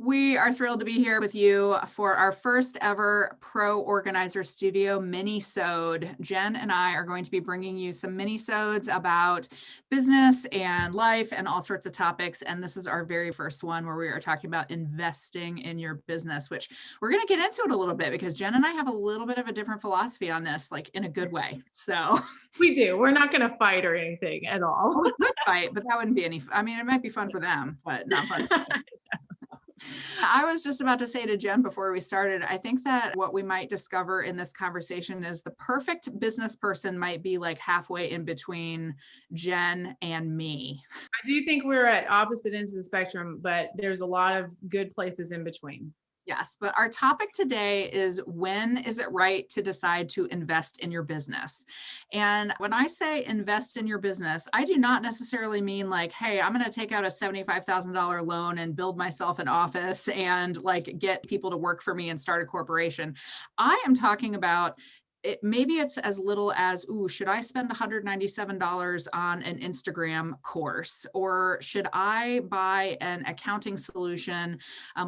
We are thrilled to be here with you for our first ever Pro Organizer Studio mini-sode. Jen and I are going to be bringing you some mini-sodes about business and life and all sorts of topics. And this is our very first one where we are talking about investing in your business, which we're going to get into it a little bit because Jen and I have a little bit of a different philosophy on this, like in a good way. So we do. We're not going to fight or anything at all. we could fight, but that wouldn't be any, I mean, it might be fun for them, but not fun for us. I was just about to say to Jen before we started, I think that what we might discover in this conversation is the perfect business person might be like halfway in between Jen and me. I do think we're at opposite ends of the spectrum, but there's a lot of good places in between. Yes, but our topic today is when is it right to decide to invest in your business? And when I say invest in your business, I do not necessarily mean like, hey, I'm going to take out a $75,000 loan and build myself an office and like get people to work for me and start a corporation. I am talking about maybe it's as little as, should I spend $197 on an Instagram course? Or should I buy an accounting solution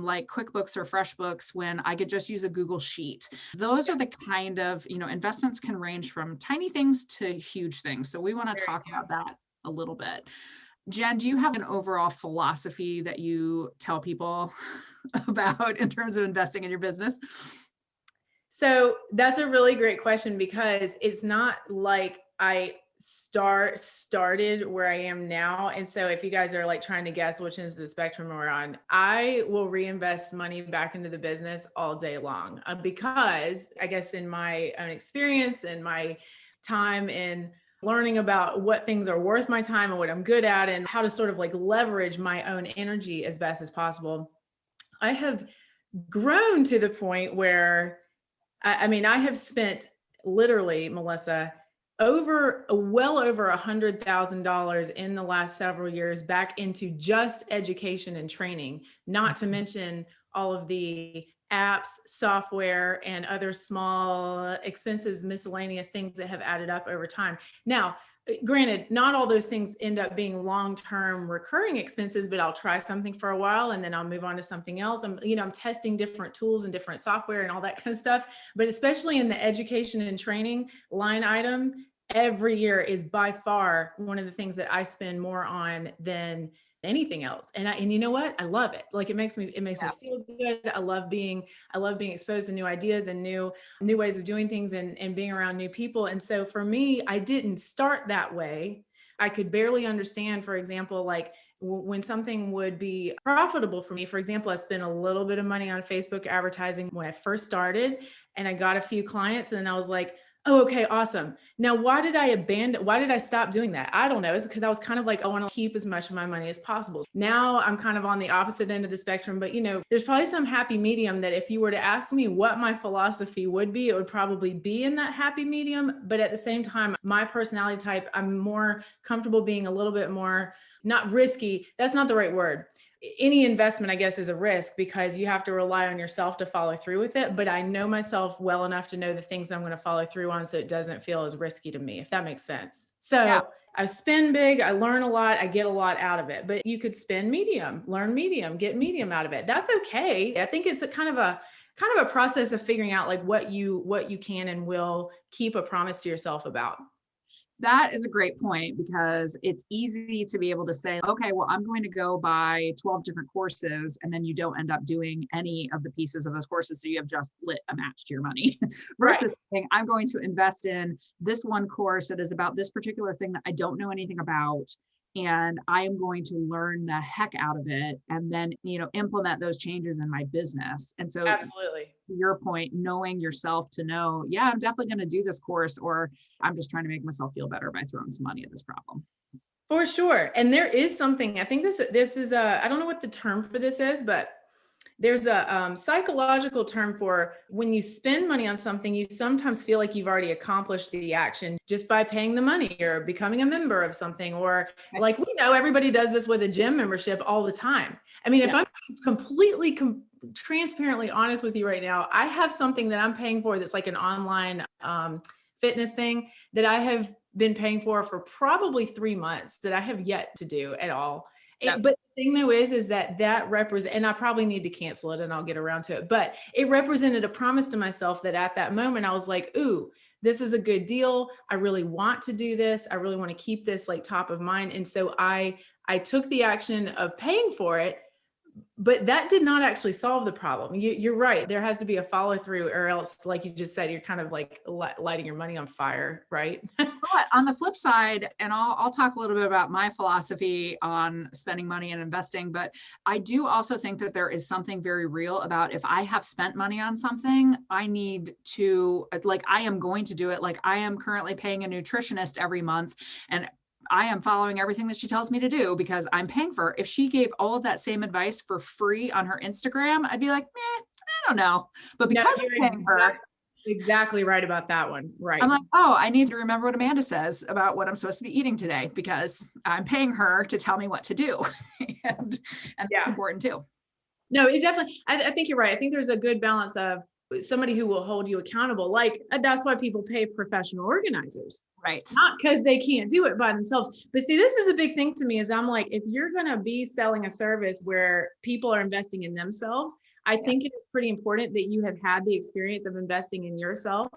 like QuickBooks or FreshBooks when I could just use a Google Sheet? Those are the kind of, investments can range from tiny things to huge things. So we want to talk about that a little bit. Jen, do you have an overall philosophy that you tell people about in terms of investing in your business? So that's a really great question because it's not like I started where I am now. And so if you guys are like trying to guess which ends of the spectrum we're on, I will reinvest money back into the business all day long because I guess in my own experience and my time in learning about what things are worth my time and what I'm good at and how to sort of like leverage my own energy as best as possible, I have grown to the point where I have spent literally, Melissa, well over $100,000 in the last several years back into just education and training, not to mention all of the apps, software, and other small expenses, miscellaneous things that have added up over time. Now, granted, not all those things end up being long-term recurring expenses, but I'll try something for a while and then I'll move on to something else. I'm testing different tools and different software and all that kind of stuff. But especially in the education and training line item, every year is by far one of the things that I spend more on than anything else. And you know what? I love it. Like it makes me feel good. I love being exposed to new ideas and new ways of doing things and being around new people. And so for me, I didn't start that way. I could barely understand, for example, like when something would be profitable for me. For example, I spent a little bit of money on Facebook advertising when I first started and I got a few clients and then I was like, oh, okay, awesome. Now, why did I stop doing that? I don't know. It's because I was kind of like, I want to keep as much of my money as possible. Now I'm kind of on the opposite end of the spectrum, but there's probably some happy medium that if you were to ask me what my philosophy would be, it would probably be in that happy medium. But at the same time, my personality type, I'm more comfortable being a little bit more, not risky. That's not the right word. Any investment, I guess, is a risk because you have to rely on yourself to follow through with it. But I know myself well enough to know the things I'm going to follow through on so it doesn't feel as risky to me, if that makes sense. So yeah. I spend big, I learn a lot, I get a lot out of it. But you could spend medium, learn medium, get medium out of it. That's okay. I think it's a kind of a process of figuring out like what you can and will keep a promise to yourself about. That is a great point because it's easy to be able to say, okay, well, I'm going to go buy 12 different courses and then you don't end up doing any of the pieces of those courses. So you have just lit a match to your money versus saying, I'm going to invest in this one course that is about this particular thing that I don't know anything about. And I am going to learn the heck out of it and then, implement those changes in my business. And so absolutely, to your point, knowing yourself to know, yeah, I'm definitely going to do this course, or I'm just trying to make myself feel better by throwing some money at this problem. For sure. And there is something, I think this is I don't know what the term for this is, but there's a psychological term for when you spend money on something, you sometimes feel like you've already accomplished the action just by paying the money or becoming a member of something. Or like, we know everybody does this with a gym membership all the time. I mean, if I'm completely transparently honest with you right now, I have something that I'm paying for that's like an online fitness thing that I have been paying for probably 3 months that I have yet to do at all. Yep. But the thing though is that represent, and I probably need to cancel it and I'll get around to it, but it represented a promise to myself that at that moment I was like, ooh, this is a good deal. I really want to do this. I really want to keep this like top of mind. And so I took the action of paying for it, but that did not actually solve the problem. You're right. There has to be a follow through, or else, like you just said, you're kind of like lighting your money on fire, right? But on the flip side, and I'll talk a little bit about my philosophy on spending money and investing, but I do also think that there is something very real about if I have spent money on something, I need to, like, I am going to do it. Like, I am currently paying a nutritionist every month, and I am following everything that she tells me to do because I'm paying for her. If she gave all of that same advice for free on her Instagram, I'd be like, I don't know. But No, because you're I'm paying her, exactly right about that one. Right. I'm like, oh, I need to remember what Amanda says about what I'm supposed to be eating today because I'm paying her to tell me what to do. and that's Yeah. important too. No, it's definitely, I think you're right. I think there's a good balance of somebody who will hold you accountable. Like that's why people pay professional organizers, Right. not because they can't do it by themselves. But see, this is a big thing to me is I'm like, if you're going to be selling a service where people are investing in themselves, I think it is pretty important that you have had the experience of investing in yourself,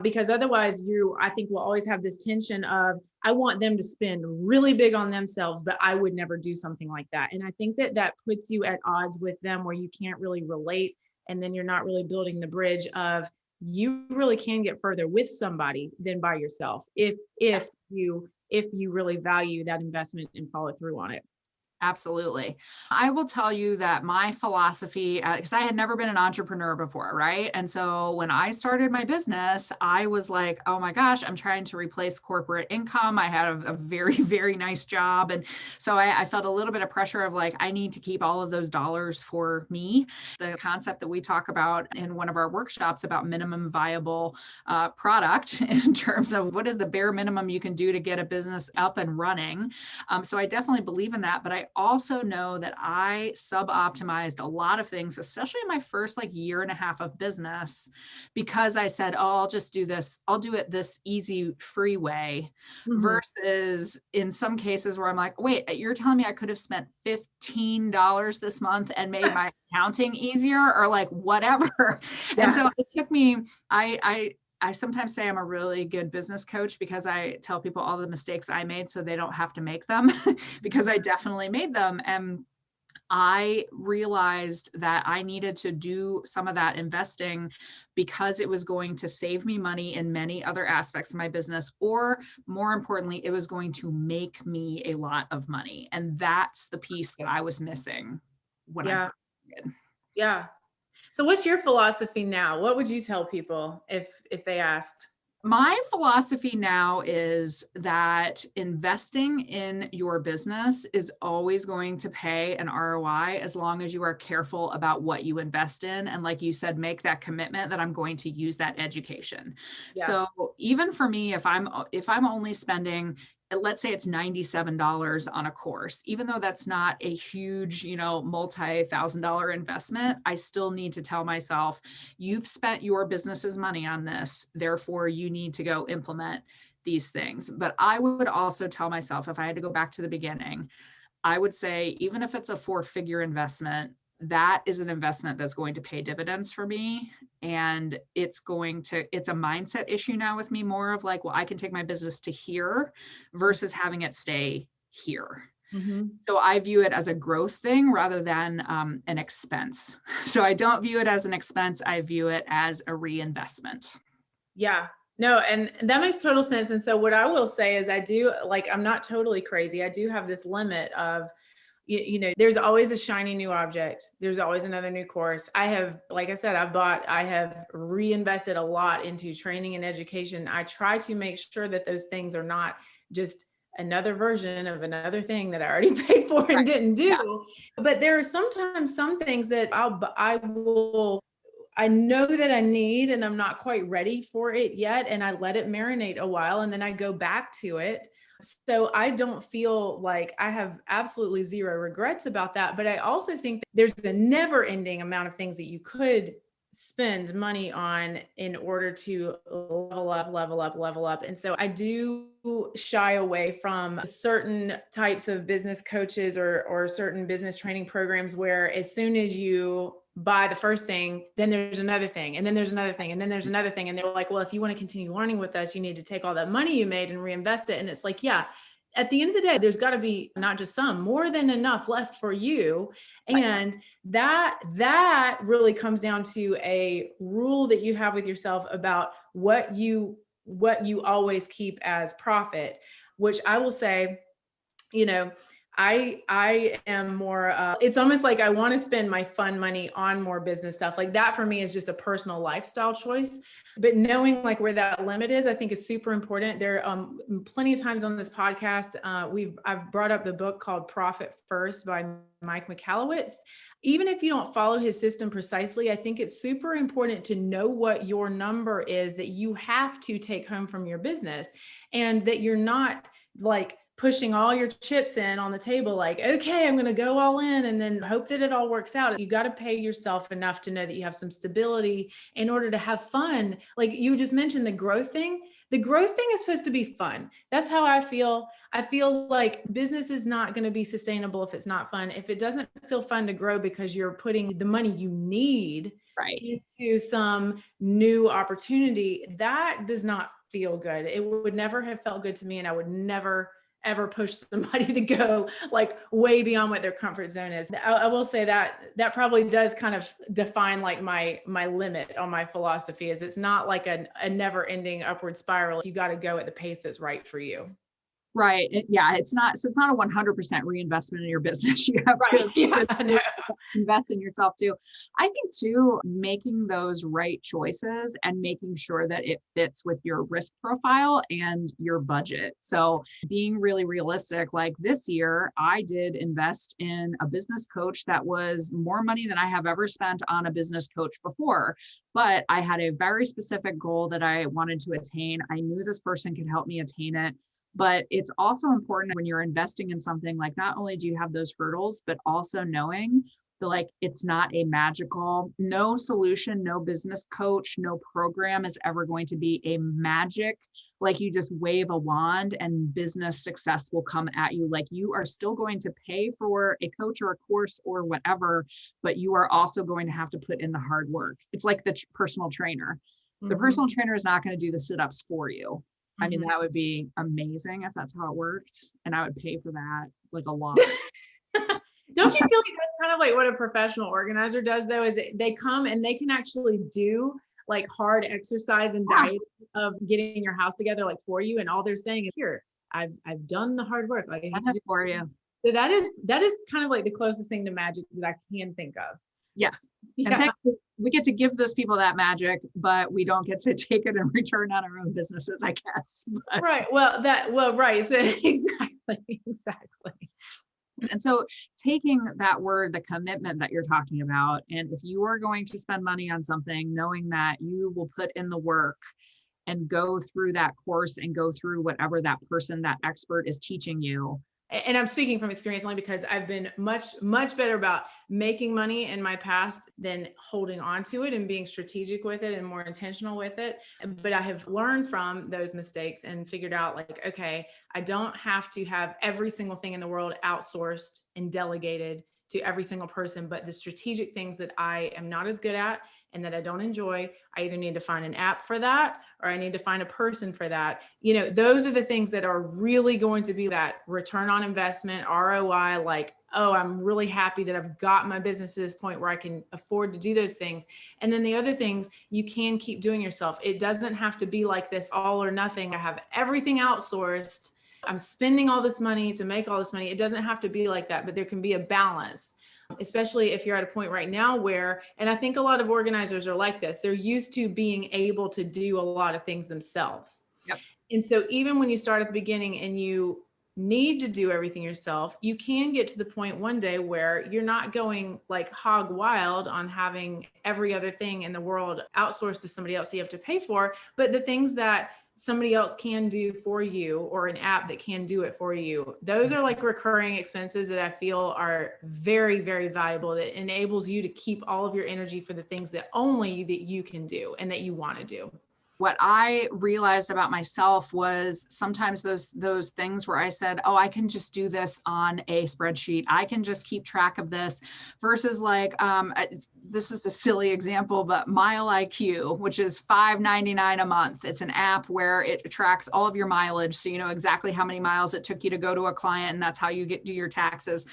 because otherwise I think will always have this tension of, I want them to spend really big on themselves, but I would never do something like that. And I think that puts you at odds with them where you can't really relate. And then you're not really building the bridge of, you really can get further with somebody than by yourself. If you really value that investment and follow through on it. Absolutely. I will tell you that my philosophy, because I had never been an entrepreneur before, right? And so when I started my business, I was like, oh my gosh, I'm trying to replace corporate income. I had a very, very nice job. And so I felt a little bit of pressure of like, I need to keep all of those dollars for me. The concept that we talk about in one of our workshops about minimum viable product in terms of what is the bare minimum you can do to get a business up and running. So I definitely believe in that, but I also know that I sub-optimized a lot of things, especially in my first like year and a half of business, because I said, oh, I'll just do this. I'll do it this easy, free way, versus in some cases where I'm like, wait, you're telling me I could have spent $15 this month and made my accounting easier or like whatever. Yeah. And so it took me, I sometimes say I'm a really good business coach because I tell people all the mistakes I made so they don't have to make them because I definitely made them. And I realized that I needed to do some of that investing because it was going to save me money in many other aspects of my business, or more importantly, it was going to make me a lot of money. And that's the piece that I was missing when I first started. Yeah. So what's your philosophy now? What would you tell people if they asked? My philosophy now is that investing in your business is always going to pay an ROI as long as you are careful about what you invest in. And like you said, make that commitment that I'm going to use that education. Yeah. So even for me, if I'm only spending, let's say it's $97 on a course, even though that's not a huge, multi-$1,000 investment, I still need to tell myself, you've spent your business's money on this, therefore you need to go implement these things. But I would also tell myself, if I had to go back to the beginning, I would say, even if it's a 4-figure investment, that is an investment that's going to pay dividends for me. And it's a mindset issue now with me, more of like, well, I can take my business to here versus having it stay here. So I view it as a growth thing rather than an expense. So I don't view it as an expense. I view it as a reinvestment. Yeah. No, and that makes total sense. And so what I will say is I'm not totally crazy. I do have this limit of, there's always a shiny new object. There's always another new course. I have, like I said, I have reinvested a lot into training and education. I try to make sure that those things are not just another version of another thing that I already paid for and didn't do. Yeah. But there are sometimes some things that I know that I need, and I'm not quite ready for it yet. And I let it marinate a while and then I go back to it. So I don't feel like I have absolutely zero regrets about that. But I also think that there's a never ending amount of things that you could spend money on in order to level up, level up, level up. And so I do shy away from certain types of business coaches or certain business training programs where as soon as you buy the first thing, then there's another thing, and then there's another thing, and then there's another thing. And they're like, well, if you want to continue learning with us, you need to take all that money you made and reinvest it. And it's like, yeah, at the end of the day, there's got to be not just some, more than enough left for you. And that really comes down to a rule that you have with yourself about what you always keep as profit, which I will say, you know, I am more, it's almost like I want to spend my fun money on more business stuff. Like that for me is just a personal lifestyle choice. But knowing like where that limit is, I think is super important. There plenty of times on this podcast, I've brought up the book called Profit First by Mike Michalowicz. Even if you don't follow his system precisely, I think it's super important to know what your number is that you have to take home from your business, and that you're not like pushing all your chips in on the table, like, okay, I'm going to go all in and then hope that it all works out. You got to pay yourself enough to know that you have some stability in order to have fun. Like you just mentioned the growth thing. The growth thing is supposed to be fun. That's how I feel. I feel like business is not going to be sustainable if it's not fun. If it doesn't feel fun to grow because you're putting the money you need into some new opportunity, that does not feel good. It would never have felt good to me, and I would never ever push somebody to go like way beyond what their comfort zone is. I will say that probably does kind of define like my limit on my philosophy is it's not like a never ending upward spiral. You got to go at the pace that's right for you. Right. Yeah. It's not a 100% reinvestment in your business. You have to invest in yourself too. I think too, making those right choices and making sure that it fits with your risk profile and your budget. So being really realistic, like this year, I did invest in a business coach that was more money than I have ever spent on a business coach before. But I had a very specific goal that I wanted to attain. I knew this person could help me attain it. But it's also important when you're investing in something, like not only do you have those hurdles, but also knowing that like it's not a magical, no solution, no business coach, no program is ever going to be a magic, like you just wave a wand and business success will come at you. Like you are still going to pay for a coach or a course or whatever, but you are also going to have to put in the hard work. It's like the personal trainer. The personal trainer is not going to do the sit-ups for you. I mean, that would be amazing if that's how it worked. And I would pay for that like a lot. Don't you feel like that's kind of like what a professional organizer does though, is they come and they can actually do like hard exercise and diet of getting your house together like for you. And all they're saying is here, I've done the hard work. Like I need to do for you. So that is kind of like the closest thing to magic that I can think of. Yes. Yeah. And we get to give those people that magic, but we don't get to take it in return on our own businesses, I guess. But. Right. Right. So exactly. And so taking that word, the commitment that you're talking about, and if you are going to spend money on something, knowing that you will put in the work and go through that course and go through whatever that person, that expert is teaching you. And I'm speaking from experience only because I've been much better about making money in my past than holding on to it and being strategic with it and more intentional with it. But I have learned from those mistakes and figured out like, okay, I don't have to have every single thing in the world outsourced and delegated to every single person, but the strategic things that I am not as good at and that I don't enjoy, I either need to find an app for that or I need to find a person for that. You know, those are the things that are really going to be that return on investment, ROI, like, oh, I'm really happy that I've got my business to this point where I can afford to do those things. And then the other things you can keep doing yourself. It doesn't have to be like this all or nothing. I have everything outsourced. I'm spending all this money to make all this money. It doesn't have to be like that, but there can be a balance, especially if you're at a point right now where, and I think a lot of organizers are like this, they're used to being able to do a lot of things themselves. Yep. And so even when you start at the beginning and you need to do everything yourself, you can get to the point one day where you're not going like hog wild on having every other thing in the world outsourced to somebody else that you have to pay for, but the things that somebody else can do for you, or an app that can do it for you. Those are like recurring expenses that I feel are very, very valuable, that enables you to keep all of your energy for the things that only that you can do and that you want to do. What I realized about myself was sometimes those things where I said, oh, I can just do this on a spreadsheet. I can just keep track of this, versus like, this is a silly example, but Mile IQ, which is $5.99 a month. It's an app where it tracks all of your mileage. So you know exactly how many miles it took you to go to a client, and that's how you do your taxes.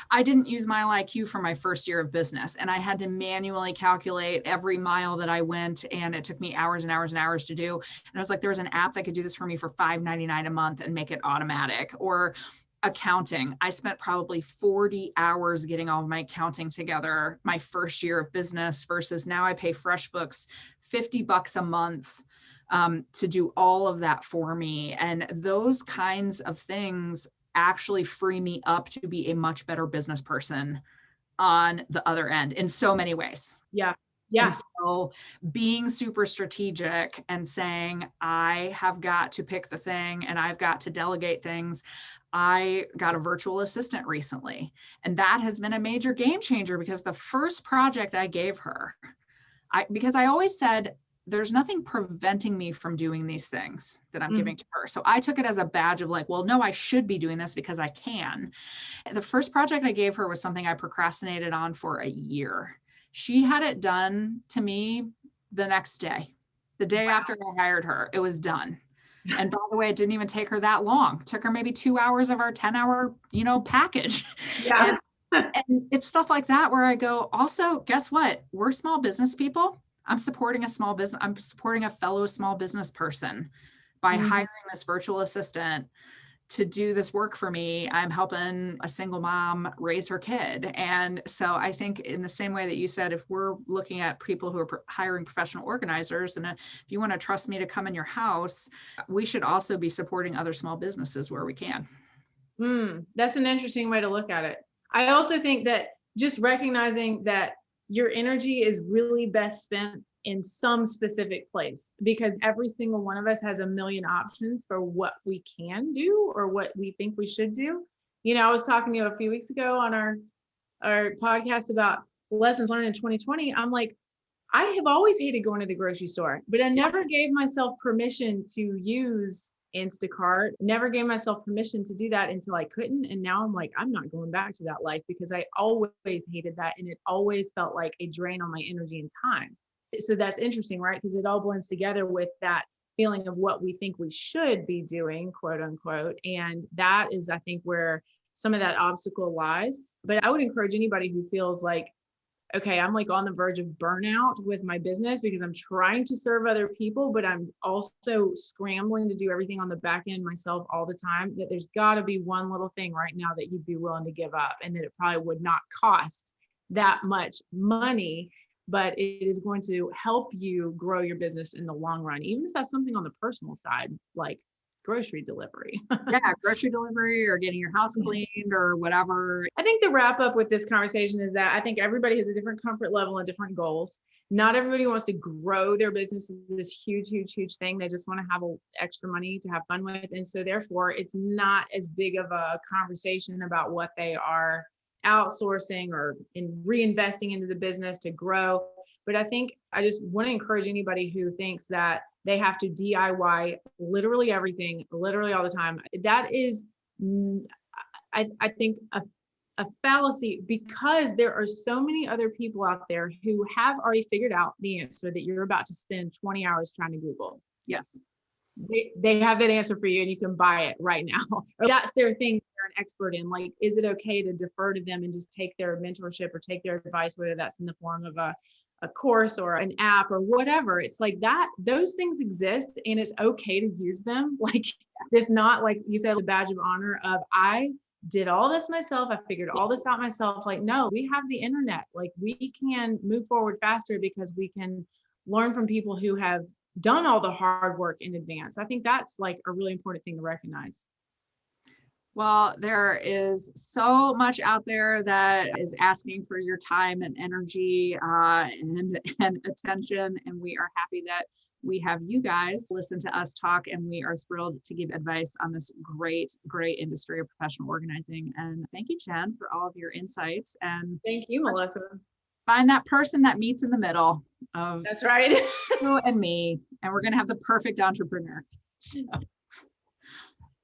I didn't use Mile IQ for my first year of business, and I had to manually calculate every mile that I went, and it took me hours and hours and hours to do. And I was like, there was an app that could do this for me for $5.99 a month and make it automatic. Or accounting. I spent probably 40 hours getting all of my accounting together my first year of business, versus now I pay FreshBooks $50 a month to do all of that for me. And those kinds of things actually free me up to be a much better business person on the other end in so many ways. Yeah. Yeah. And so being super strategic and saying, I have got to pick the thing and I've got to delegate things. I got a virtual assistant recently, and that has been a major game changer, because the first project I gave her, because I always said, there's nothing preventing me from doing these things that I'm giving to her. So I took it as a badge of like, well, no, I should be doing this because I can. The first project I gave her was something I procrastinated on for a year. She had it done to me the next day, the day after I hired her. It was done. And by the way, it didn't even take her that long. It took her maybe 2 hours of our 10-hour, package. Yeah. And it's stuff like that where I go, also, guess what? We're small business people. I'm supporting a small business. I'm supporting a fellow small business person by hiring this virtual assistant to do this work for me. I'm helping a single mom raise her kid. And so I think in the same way that you said, if we're looking at people who are hiring professional organizers, and if you want to trust me to come in your house, we should also be supporting other small businesses where we can. That's an interesting way to look at it. I also think that just recognizing that your energy is really best spent in some specific place, because every single one of us has a million options for what we can do or what we think we should do. I was talking to you a few weeks ago on our podcast about lessons learned in 2020. I'm like, I have always hated going to the grocery store, but I never gave myself permission to use Instacart, never gave myself permission to do that until I couldn't. And now I'm like, I'm not going back to that life, because I always hated that. And it always felt like a drain on my energy and time. So that's interesting, right? Because it all blends together with that feeling of what we think we should be doing, quote unquote. And that is, I think, where some of that obstacle lies. But I would encourage anybody who feels like, okay, I'm like on the verge of burnout with my business because I'm trying to serve other people, but I'm also scrambling to do everything on the back end myself all the time, that there's got to be one little thing right now that you'd be willing to give up, and that it probably would not cost that much money, but it is going to help you grow your business in the long run, even if that's something on the personal side, like grocery delivery. Yeah, grocery delivery or getting your house cleaned or whatever. I think the wrap up with this conversation is that I think everybody has a different comfort level and different goals. Not everybody wants to grow their business into this huge, huge, huge thing. They just want to have extra money to have fun with. And so therefore, it's not as big of a conversation about what they are outsourcing or reinvesting into the business to grow. But I think I just want to encourage anybody who thinks that they have to DIY literally everything, literally all the time. That is, I think, a fallacy, because there are so many other people out there who have already figured out the answer that you're about to spend 20 hours trying to Google. Yes. They have that answer for you, and you can buy it right now. Or that's their thing they're an expert in. Like, is it okay to defer to them and just take their mentorship or take their advice, whether that's in the form of a course or an app or whatever? It's like that, those things exist, and it's okay to use them. Like, it's not, like you said, a badge of honor of, I did all this myself, I figured all this out myself. Like, no, we have the internet. Like, we can move forward faster because we can learn from people who have done all the hard work in advance. I think that's like a really important thing to recognize. Well, there is so much out there that is asking for your time and energy and attention. And we are happy that we have you guys listen to us talk. And we are thrilled to give advice on this great, great industry of professional organizing. And thank you, Jen, for all of your insights. And Thank you, Melissa. find that person that meets in the middle of That's right. you and me. And we're going to have the perfect entrepreneur. So.